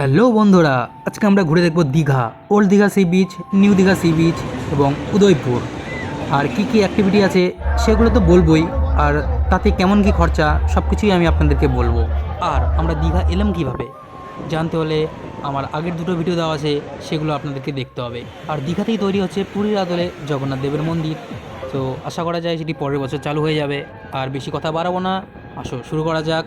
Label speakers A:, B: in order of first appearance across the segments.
A: Hello বন্ধুরা, আজকে আমরা ঘুরে দেখব Digha, old Digha sea beach, new Digha sea beach এবং উদয়পুর। আর কি কি অ্যাক্টিভিটি আছে সেগুলো তো বলবোই, আর তাতে কেমন কি খরচা সব কিছুই আমি আপনাদেরকে বলবো। আর আমরা দীঘা এলাম কিভাবে জানতে হলে আমার আগের দুটো ভিডিও দেওয়া আছে, সেগুলো আপনাদেরকে দেখতে হবে। আর দীঘাতেই তৈরি হচ্ছে পুরীর আদলে জগন্নাথ দেবের মন্দির। তো আশা করা যায় সেটি পরের বছর চালু হয়ে যাবে। আর বেশি কথা বাড়াবো না, আসো শুরু করা যাক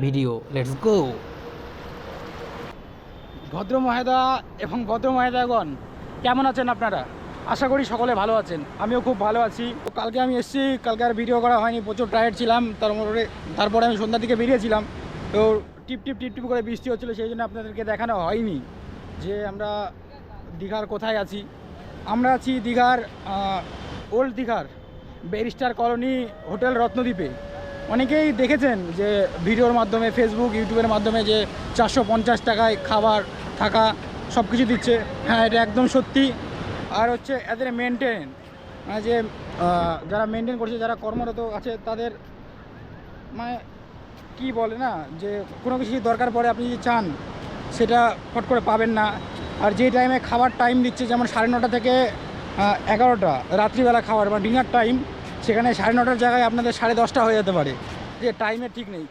A: ভিডিও। Let's go.
B: ভদ্র মহোদয়া এবং ভদ্র মহোদয়গণ, কেমন আছেন আপনারা? আশা করি সকলে ভালো আছেন। আমিও খুব ভালো আছি। তো কালকে আমি এসেছি, কালকে আর ভিডিও করা হয়নি, প্রচুর টায়ার্ড ছিলাম। তারপরে আমি সন্ধ্যার দিকে বেরিয়েছিলাম। তো টিপ টিপ টিপ টিপ করে বৃষ্টি হচ্ছিলো, সেই জন্য আপনাদেরকে দেখানো হয়নি যে আমরা দীঘার কোথায় আছি। আমরা আছি দীঘার ওল্ড দীঘার ব্যারিস্টার কলোনি হোটেল রত্নদ্বীপে। অনেকেই দেখেছেন যে ভিডিওর মাধ্যমে, ফেসবুক ইউটিউবের মাধ্যমে, যে 450 টাকায় খাবার থাকা সব কিছু দিচ্ছে। হ্যাঁ, এটা একদম সত্যি। আর হচ্ছে এদের মেনটেন, মানে যে যারা মেনটেন করছে, যারা কর্মরত আছে, তাদের মানে কি বলে না, যে কোনো কিছু দরকার পড়ে আপনি যদি চান সেটা ফট করে পাবেন না। আর যে টাইমে খাবার টাইম দিচ্ছে, যেমন 9:30 থেকে 11টা রাত্রিবেলা খাবার বা ডিনার টাইম, সেখানে 9:30টার জায়গায় আপনাদের 10:30 হয়ে যেতে পারে, যে টাইমের ঠিক নেই।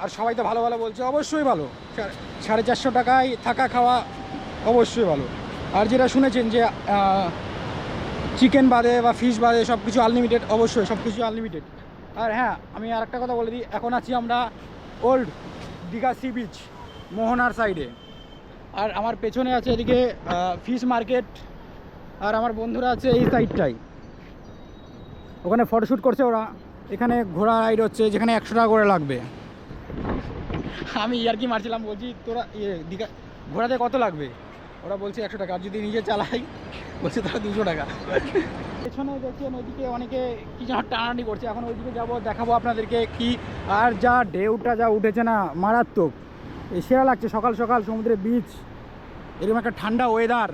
B: আর সবাই তো ভালো ভালো বলছে, অবশ্যই ভালো। 450 টাকায় থাকা খাওয়া অবশ্যই ভালো। আর যেটা শুনেছেন যে চিকেন বাদে বা ফিশ বাদে সব কিছু আনলিমিটেড, অবশ্যই সব কিছু আনলিমিটেড। আর হ্যাঁ, আমি আর একটা কথা বলে দিই, এখন আছি আমরা ওল্ড দীঘা সি বিচ, মোহনার সাইডে। আর আমার পেছনে আছে এদিকে ফিশ মার্কেট। আর আমার বন্ধুরা আছে এই সাইডটাই, ওখানে ফটোশ্যুট করছে ওরা। এখানে ঘোড়া রাইড হচ্ছে, যেখানে 100 টাকা করে লাগবে। আমি আর কি মারছিলাম, বলছি তোরা দীঘা ঘোড়াতে কত লাগবে? ওরা বলছে 100 টাকা, আর যদি নিজে চালাই বলছে তারা 200 টাকা। পেছনে দেখছেন ওইদিকে অনেকে কি যেন টানাটানি করছে, এখন ওইদিকে যাবো, দেখাবো আপনাদেরকে কি। আর যা ঢেউটা যা উঠেছে না, মারাত্মক। সেরা লাগছে সকাল সকাল সমুদ্রে বিচ, এরকম একটা ঠান্ডা ওয়েদার,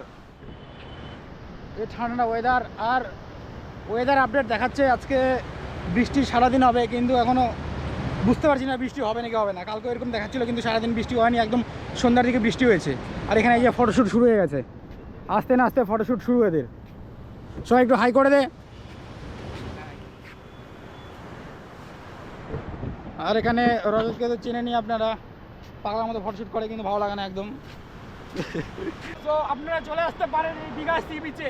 B: এই ঠান্ডা ওয়েদার। আর ওয়েদার আপডেট দেখাচ্ছে আজকে বৃষ্টি সারাদিন হবে, কিন্তু এখনও বুঝতে পারছি না বৃষ্টি হবে নাকি হবে না। কালকে এরকম দেখাচ্ছিলো, কিন্তু সারাদিন বৃষ্টি হয়নি, একদম সন্ধ্যার দিকে বৃষ্টি হয়েছে। আর এখানে এই যে ফটোশ্যুট শুরু হয়ে গেছে, আস্তে না আস্তে ফটোশ্যুট শুরু এদের। সবাই একটু হাই করে দে। আর এখানে রজতকে তো চেনে নি আপনারা, পাগলার মতো ফটোশ্যুট করে, কিন্তু ভালো লাগে না একদম। তো আপনারা চলে আসতে পারেন এই দীঘা সি বিচে।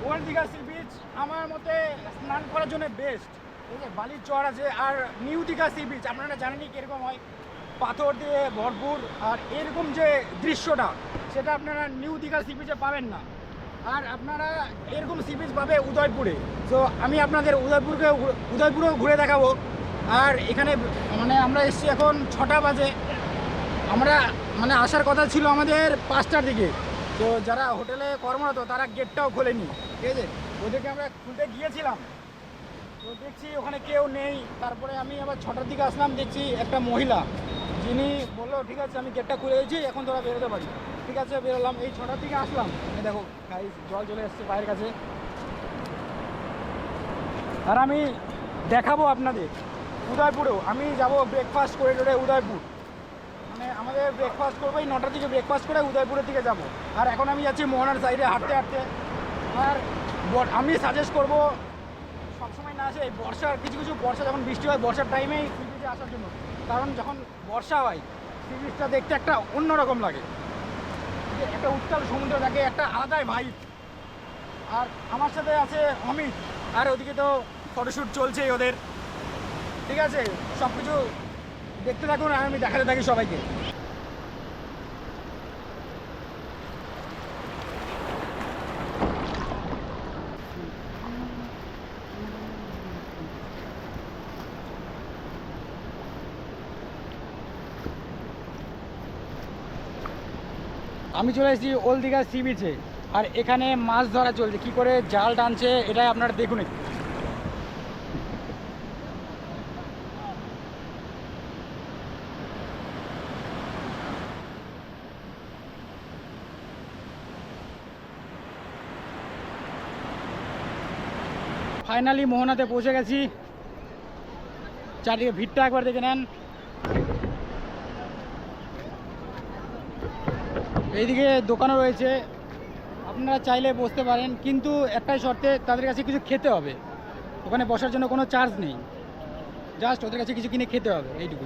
B: ওল্ড দীঘা সি বিচ আমার মতে স্নান করার জন্য বেস্ট। এই যে বালির চর আছে। আর নিউ দীঘা সি বিচ আপনারা জানেনই কীরকম হয়, পাথর দিয়ে ভরপুর। আর এরকম যে দৃশ্যটা, সেটা আপনারা নিউ দীঘা সি বিচে পাবেন না। আর আপনারা এরকম সি বিচ পাবে উদয়পুরে। তো আমি আপনাদের উদয়পুরেও ঘুরে দেখাবো। আর এখানে মানে আমরা এসেছি এখন 6টা বাজে, আমরা মানে আসার কথা ছিল আমাদের 5টার দিকে। তো যারা হোটেলে কর্মরত তারা গেটটাও খোলেনি, ঠিক আছে। ওদেরকে আমরা খুলতে গিয়েছিলাম, তো দেখছি ওখানে কেউ নেই। তারপরে আমি আবার 6টার দিকে আসলাম, দেখছি একটা মহিলা, যিনি বললো ঠিক আছে আমি গেটটা খুলে দিয়েছি, এখন তোরা বেরোতে পারি। ঠিক আছে, বেরোলাম। এই 6টার দিকে আসলাম, দেখো গাইস জল চলে এসছে পায়ের কাছে। আর আমি দেখাবো আপনাদের উদয়পুরেও। আমি যাব ব্রেকফাস্ট করে উদয়পুর, মানে আমাদের ব্রেকফাস্ট করবো এই 9টার দিকে, ব্রেকফাস্ট করে উদয়পুরের দিকে যাব। আর এখন আমি যাচ্ছি মোহনার সাইডে হাঁটতে হাঁটতে। আর আমি সাজেস্ট করবো সবসময় না আসে, এই বর্ষার কিছু কিছু বর্ষা যখন বৃষ্টি হয়, বর্ষার টাইমেই সি বিচে আসার জন্য। কারণ যখন বর্ষা হয় সি বিচটা দেখতে একটা অন্যরকম লাগে, একটা উত্তাল সমুদ্র থাকে, একটা আলাদাই ভাইব। আর আমার সাথে আছে অমিত, আর ওদিকে তো ফটোশ্যুট চলছেই ওদের, ঠিক আছে। সব কিছু দেখতে থাকুন আর আমি দেখাতে থাকি সবাইকে। আমি চলে এসেছি ওল্ড দীঘা সি বিচে। আর এখানে মাছ ধরা চলছে, কি করে জাল টানছে এটাই আপনারা দেখুন একটু। ফাইনালি মোহনাতে পৌঁছে গেছি। চারদিকে ভিড়টা একবার দেখে নেন। এইদিকে দোকানও রয়েছে, আপনারা চাইলে বসতে পারেন, কিন্তু একটাই শর্তে, তাদের কাছে কিছু খেতে হবে। ওখানে বসার জন্য কোনো চার্জ নেই, জাস্ট ওদের কাছে কিছু কিনে খেতে হবে, এইটুকু।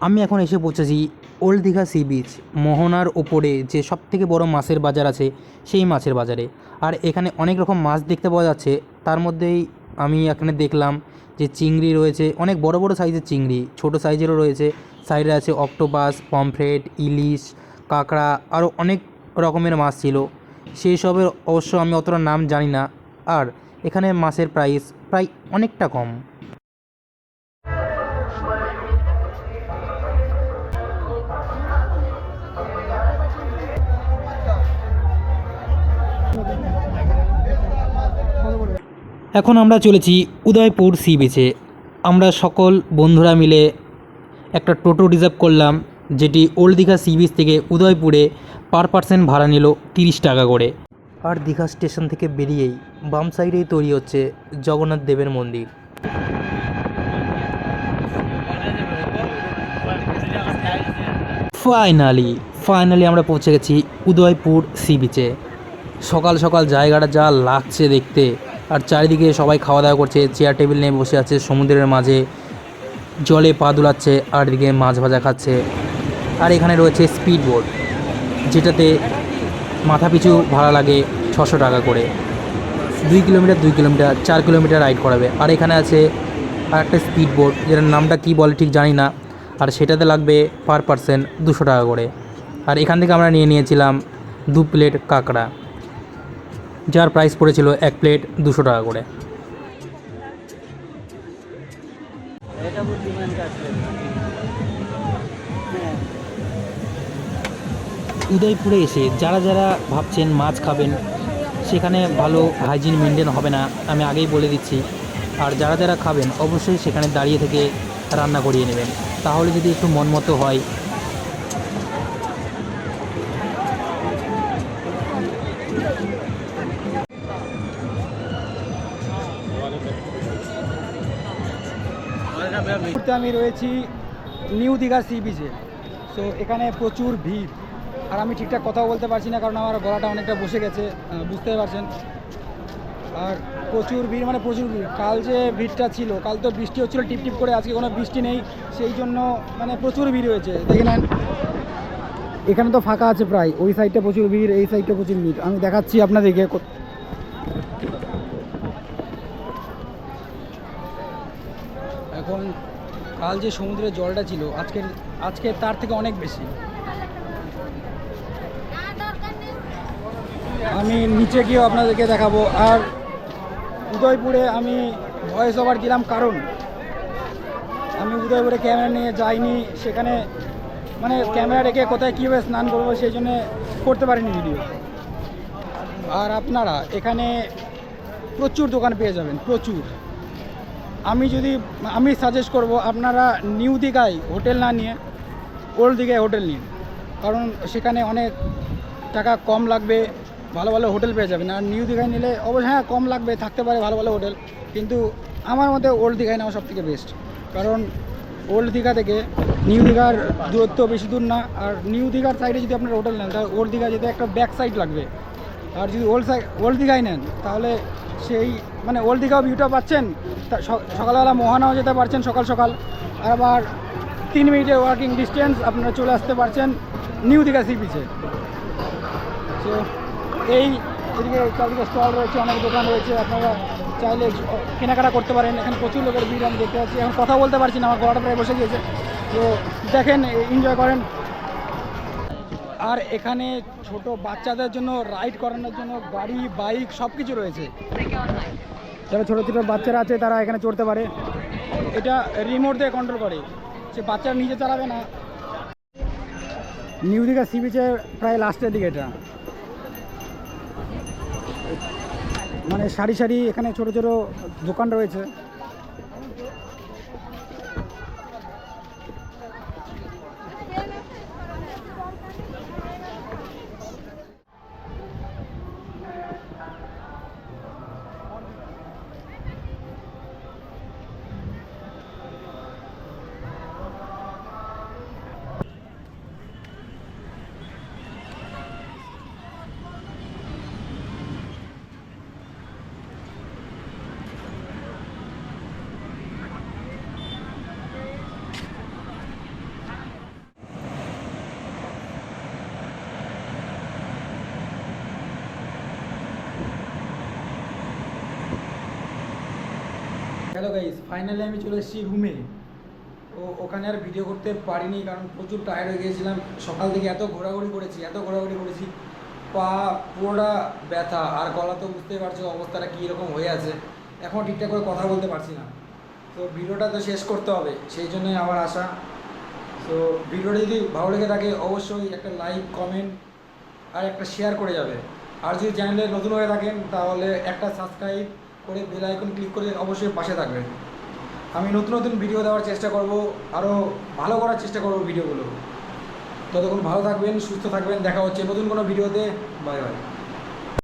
A: আমি এখন এসে পৌঁছেছি ওল্ড দীঘা সি বিচ, মোহনার ওপরে যে সবথেকে বড় মাছের বাজার আছে সেই মাছের বাজারে। আর এখানে অনেক রকম মাছ দেখতে পাওয়া যাচ্ছে। তার মধ্যেই আমি এখানে দেখলাম যে চিংড়ি রয়েছে, অনেক বড় বড় সাইজের চিংড়ি, ছোট সাইজেরও রয়েছে, সাইডে আছে অক্টোপাস, পমফ্রেট, ইলিশ, কাঁকড়া, আরও অনেক রকমের মাছ ছিল। সেই সবের অবশ্য আমি অতটা নাম জানি না। আর এখানে মাছের প্রাইস প্রায় অনেকটা কম। এখন আমরা চলেছি উদয়পুর সি বিচে। আমরা সকল বন্ধুরা মিলে একটা টোটো রিজার্ভ করলাম, যেটি ওল্ড দীঘা সি বিচ থেকে উদয়পুরে পার পার্সন ভাড়া নিল 30 টাকা করে। আর দীঘা স্টেশন থেকে বেরিয়েই বাম সাইডেই তৈরি হচ্ছে জগন্নাথ দেবের মন্দির। ফাইনালি আমরা পৌঁছে গেছি উদয়পুর সি বিচে। সকাল সকাল জায়গাটা যা লাগছে দেখতে, আর চারিদিকে সবাই খাওয়া দাওয়া করছে, চেয়ার টেবিল নিয়ে বসে আছে সমুদ্রের মাঝে, জলে পা দুলাচ্ছে, আর এদিকে মাছ ভাজা খাচ্ছে। আর এখানে রয়েছে স্পিড বোট, যেটাতে মাথা পিছু ভাড়া লাগে 600 টাকা করে। 2 কিলোমিটার 4 কিলোমিটার রাইড করাবে। আর এখানে আছে আর একটা স্পিড বোট, যেটার নামটা কী বলে ঠিক জানি না, আর সেটাতে লাগবে পার পার্সন 200 টাকা করে। আর এখান থেকে আমরা নিয়ে নিয়েছিলাম 2 প্লেট কাঁকড়া, যার প্রাইস পড়েছিল 1 প্লেট 200 টাকা করে। উদয়পুরে এসে যারা যারা ভাবছেন মাছ খাবেন, সেখানে ভালো হাইজিন মেনটেন হবে না, আমি আগেই বলে দিচ্ছি। আর যারা যারা খাবেন অবশ্যই সেখানে দাঁড়িয়ে থেকে রান্না করিয়ে নেবেন, তাহলে যদি একটু মন মতো হয়।
B: আমি রয়েছি নিউ দীঘা সি বিচে। সো এখানে প্রচুর ভিড়, আর আমি ঠিকঠাক কথাও বলতে পারছি না, কারণ আমার গলাটা অনেকটা বসে গেছে, বুঝতে পারছেন। আর প্রচুর ভিড়, মানে প্রচুর ভিড়। কাল যে ভিড়টা ছিল, কাল তো বৃষ্টি হচ্ছিলো টিপ টিপ করে, আজকে কোনো বৃষ্টি নেই, সেই জন্য মানে প্রচুর ভিড় হয়েছে। দেখে নেন, এখানে তো ফাঁকা আছে প্রায়, ওই সাইডটা প্রচুর ভিড়, এই সাইডটা প্রচুর ভিড়। আমি দেখাচ্ছি আপনাদেরকে। এখন কাল যে সমুদ্রের জলটা ছিল, আজকে তার থেকে অনেক বেশি। আমি নিচে গিয়েও আপনাদেরকে দেখাবো। আর উদয়পুরে আমি ভয়েস ওভার দিলাম, কারণ আমি উদয়পুরে ক্যামেরা নিয়ে যাইনি, সেখানে মানে ক্যামেরা রেখে কোথায় কীভাবে স্নান করবো সেই জন্যে করতে পারিনি ভিডিও। আর আপনারা এখানে প্রচুর দোকান পেয়ে যাবেন, প্রচুর। আমি সাজেস্ট করব আপনারা নিউ দীঘায় হোটেল না নিয়ে ওল্ড দীঘায় হোটেল নিন, কারণ সেখানে অনেক টাকা কম লাগবে, ভালো ভালো হোটেল পেয়ে যাবেন। আর নিউ দীঘায় নিলে অবশ্যই হ্যাঁ কম লাগবে, থাকতে পারে ভালো ভালো হোটেল, কিন্তু আমার মতে ওল্ড দীঘায় নেওয়া সবথেকে বেস্ট। কারণ ওল্ড দীঘা থেকে নিউ দীঘার দূরত্ব বেশি দূর না। আর নিউ দীঘার সাইডে যদি আপনারা হোটেল নেন, তাহলে ওল্ড দীঘা যেতে একটা ব্যাক সাইড লাগবে। আর যদি ওল্ড দীঘায় নেন, তাহলে সেই মানে ওল্ড দীঘাও ভিউটা পাচ্ছেন, সকালবেলা মোহনাও যেতে পারছেন সকাল সকাল, আর আবার 3 মিনিটের ওয়াকিং ডিস্টেন্স আপনারা চলে আসতে পারছেন নিউ দীঘা সি বিচে। তো এদিকে চারদিকে স্টল রয়েছে, অনেক দোকান রয়েছে, আপনারা চাইলে কেনাকাটা করতে পারেন। এখানে প্রচুর লোকের ভিড় আমি দেখতে পাচ্ছি। এখন কথা বলতে পারছি না, আমার গলাটা প্রায় বসে গিয়েছে। তো দেখেন, এনজয় করেন। আর এখানে ছোট বাচ্চাদের জন্য রাইড করানোর জন্য গাড়ি, বাইক সব কিছু রয়েছে। যারা ছোটো ছোটো বাচ্চারা আছে তারা এখানে চড়তে পারে। এটা রিমোট দিয়ে কন্ট্রোল করে, সে বাচ্চারা নিজে চালাবে না। নিউ দীঘা সি বিচের প্রায় লাস্টের দিকে এটা, মানে সারি সারি এখানে ছোটো ছোটো দোকান রয়েছে। হ্যালো গাইস, ফাইনালি আমি চলে এসেছি রুমে। তো ওখানে আর ভিডিও করতে পারিনি কারণ প্রচুর টায়ার্ড হয়ে গিয়েছিলাম। সকাল থেকে এত ঘোরাঘুরি করেছি, পা পুরোটা ব্যথা, আর গলা তো বুঝতেই পারছো অবস্থাটা কীরকম হয়ে আছে। এখন ঠিকঠাক করে কথা বলতে পারছি না। তো ভিডিওটা তো শেষ করতে হবে, সেই জন্যই আমার আশা। তো ভিডিওটা যদি ভালো লেগে থাকে অবশ্যই একটা লাইক, কমেন্ট আর একটা শেয়ার করে যাবে। আর যদি চ্যানেলে নতুন হয়ে থাকেন তাহলে একটা সাবস্ক্রাইব করে বেল আইকন ক্লিক করে অবশ্যই পাশে থাকবেন। আমি নতুন নতুন ভিডিও দেওয়ার চেষ্টা করব, আরও ভালো করার চেষ্টা করব ভিডিওগুলো। ততক্ষণ ভালো থাকবেন, সুস্থ থাকবেন, দেখা হচ্ছে নতুন কোনো ভিডিওতে। Bye bye.